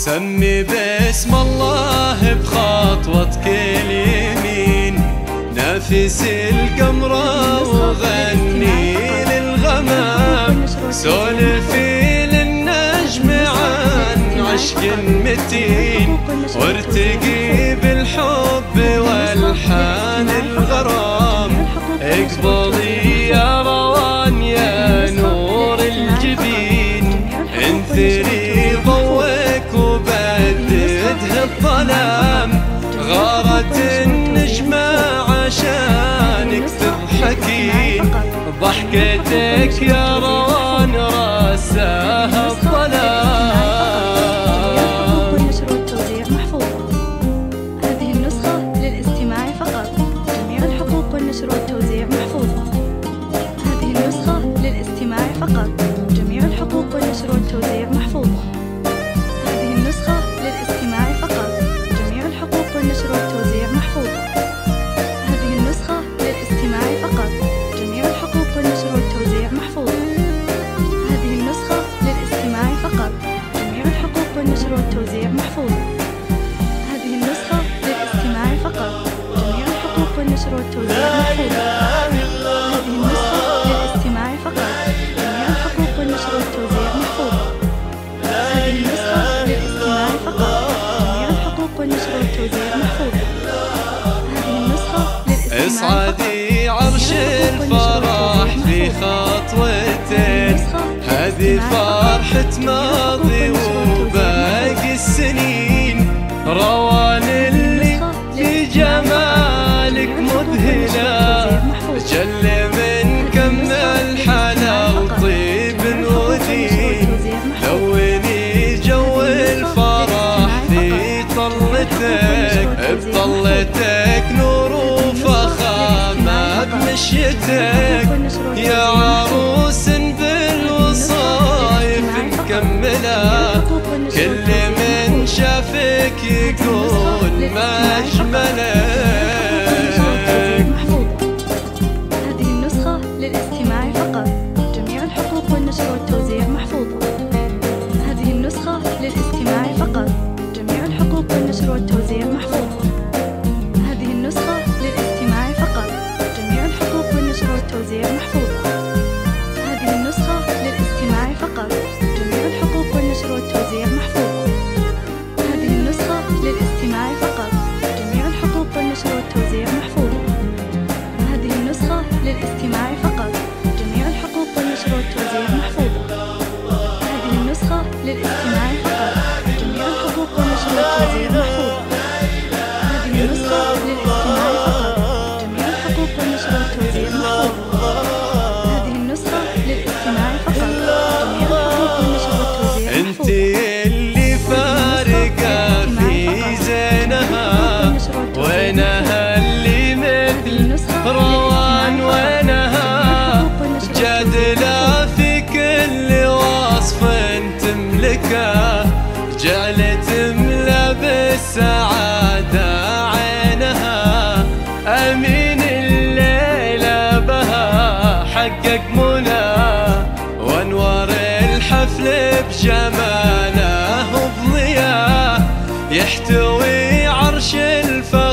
سمي باسم الله بخطوتك اليمين، نافس القمرة وغني للغمام، سولفي للنجم عن عشق متين، وارتقي بالحب والحان الغرام. اقبضي يا روان يا نور الجبين، انثري ضوك وبددها الظلام، غارت النجمة عشانك تضحكين، ضحكتك يا روان راساها الظلام. هذه النسخة للاستماع فقط، جميع الحقوق والنشر والتوزيع محفوظة. هذه النسخة للاستماع فقط، جميع الحقوق والنشر والتوزيع محفوظة. هذه النسخة للاستماع فقط، جميع الحقوق والنشر والتوزيع محفوظة. هذه النسخة للاستماع فقط، جميع الحقوق والنشر والتوزيع محفوظة. هذه النسخة للاستماع فقط، جميع الحقوق والنشر والتوزيع محفوظة. هذه النسخة للاستماع فقط، جميع الحقوق والنشر والتوزيع محفوظة. هذه النسخة للاستماع فقط، جميع الحقوق والنشر والتوزيع محفوظة. هذه النسخة للاستماع فقط، جميع الحقوق والنشر والتوزيع محفوظة. هذه النسخة للاستماع اصعدي عرش الفرح في خطوتين، هذه فرحة ماضي وباقي السنين، روان اللي في جمالك مذهلة، جل من كم الحلا وطيب ودين، لوني جو الفرح في طلتك، بطلتك نور وفخامة بمشيتك، يا عروس بالوصايف مكملة، كل من شافك يقول ما أجملك. هذه النسخة للاستماع فقط، جميع الحقوق والنشر والتوزيع محفوظة. هذه النسخة للاستماع فقط، جميع الحقوق والنشر والتوزيع محفوظة. هذه النسخة للاستماع فقط، جميع الحقوق والنشر والتوزيع محفوظة. هذه النسخة للاستماع فقط، جميع الحقوق والنشر والتوزيع محفوظة. هذه النسخة للاستماع فقط، جميع الحقوق والنشر والتوزيع محفوظة. هذه النسخة للاستماع فقط، جميع الحقوق والنشر والتوزيع محفوظة. هذه النسخة للاستماع فقط، جميع الحقوق والنشر والتوزيع محفوظة. هذه النسخة للاستماع فقط، جميع الحقوق والنشر والتوزيع محفوظة. هذه النسخة للاستماع فقط، جميع الحقوق والنشر والتوزيع محفوظة. انت اللي فارقة في زينها، وينها اللي مثل روان، وينها جادلة في كل وصف تملكه، جعلت تملى بالسعادة عينها، أمين الليلة بها حقق منى، وانوار الحفل بجماله وبضياه، يحتوي عرش الفرح